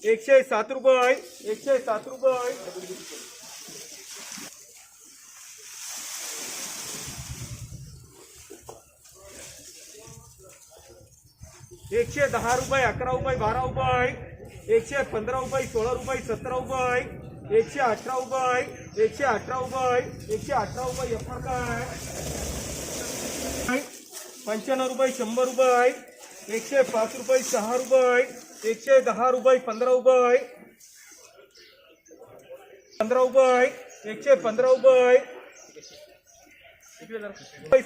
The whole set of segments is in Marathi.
107 रुपये 107 रुपये 110 रुपये 11 रुपये 12 रुपये 115 रुपये 16 रुपये 17 रुपये 118 रुपये 118 रुपये 118 रुपये काय 95 रुपये 100 रुपये 105 रुपये 6 रुपये 110 रुपये 15 रुपये 15 रुपये 115 रुपये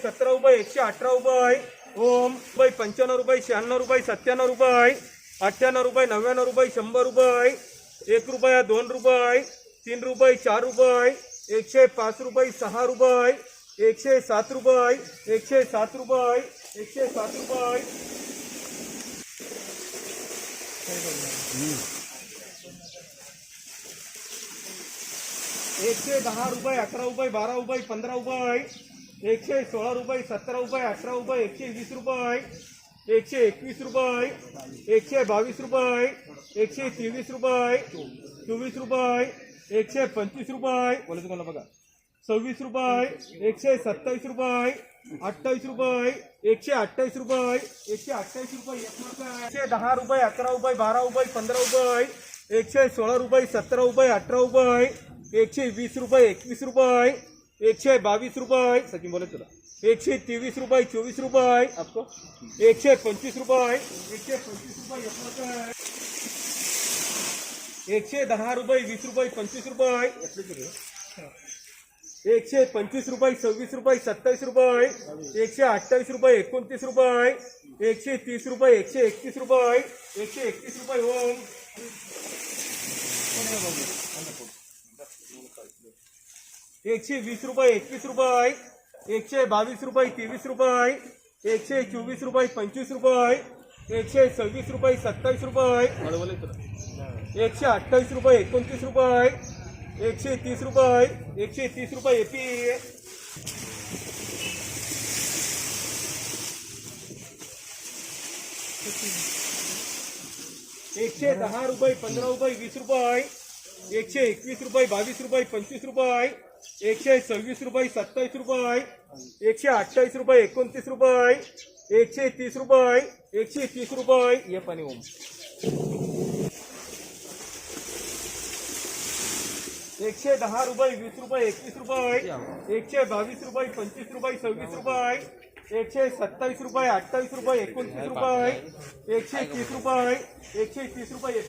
17 रुपये 118 रुपये ओम 95 रुपये 96 रुपये 97 रुपये 98 रुपये 99 रुपये 100 रुपये 1 रुपया 2 रुपये 3 रुपये 4 रुपये 105 रुपये 6 रुपये 107 रुपये 107 रुपये 107 रुपये 110 रुपये 11 रुपये 12 रुपये 15 रुपये 116 रुपये 17 रुपये 18 रुपये 120 रुपये 121 रुपये 122 रुपये 123 रुपये 24 रुपये 125 रुपये बोलायचं कोणाला बघा 26 रुपये 127 रुपये 28 रुपये 128 रुपये 128 रुपये 110 रुपये 11 रुपये 12 रुपये 15 रुपये 116 रुपये 17 रुपये 18 रुपये 120 रुपये 21 रुपये 122 रुपये सचिन बोले तुला 123 रुपये 24 रुपये आपको 125 रुपये 125 रुपये 110 रुपये 20 रुपये 25 रुपये 125 रुपये 26 रुपये 27 रुपये 128 रुपये 29 रुपये 130 रुपये 131 रुपये 131 रुपये ओम 120 रुपये 21 रुपये 122 रुपये 23 रुपये 124 रुपये 25 रुपये 126 रुपये 27 रुपये 128 रुपये 29 रुपये 130 रुपये 130 रुपये एपी 110 रुपये 15 रुपये 20 रुपये 121 रुपये 22 रुपये 25 रुपये 126 रुपये 27 रुपये 128 रुपये 29 रुपये 130 रुपये 130 रुपये ये पाणी ओम 110 रुपये 20 रुपये 21 रुपये 122 रुपये 25 रुपये 26 रुपये 127 रुपये 28 रुपये 29 रुपये 130 रुपये 130 रुपये